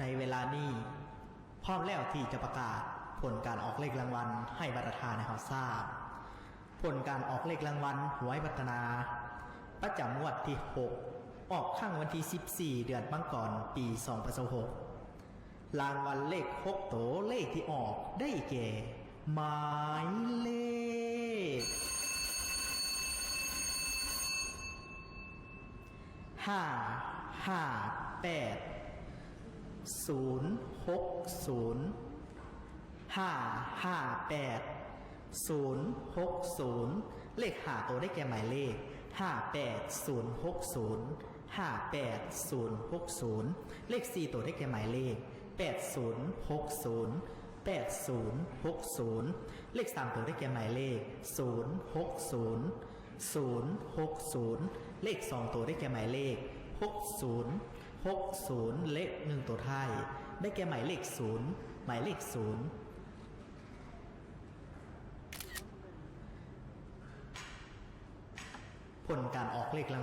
ในเวลานี้พร้อมแล้วที่จะประกาศผลการออกเลขรางวัลให้บรรดาทานในเขาทราบผลการออกเลขรางวัลหวยพัฒนาประจำงวดที่6ออกข้างวันที่14เดือนมังกรปี2026รางวัลเลข6โตเลขที่ออกได้แก่หมายเลข558 เลข5ตัวได้แก่หมายเลข58060เลข4ตัวได้แก่หมายเลข8060เลข3ตัวได้แก่หมายเลข060เลข2ตัวได้แก่หมายเลข60เลข1ตัวท้ายได้แก่หมายเลข0หมายเลข0ผลการออกเลขรางวัล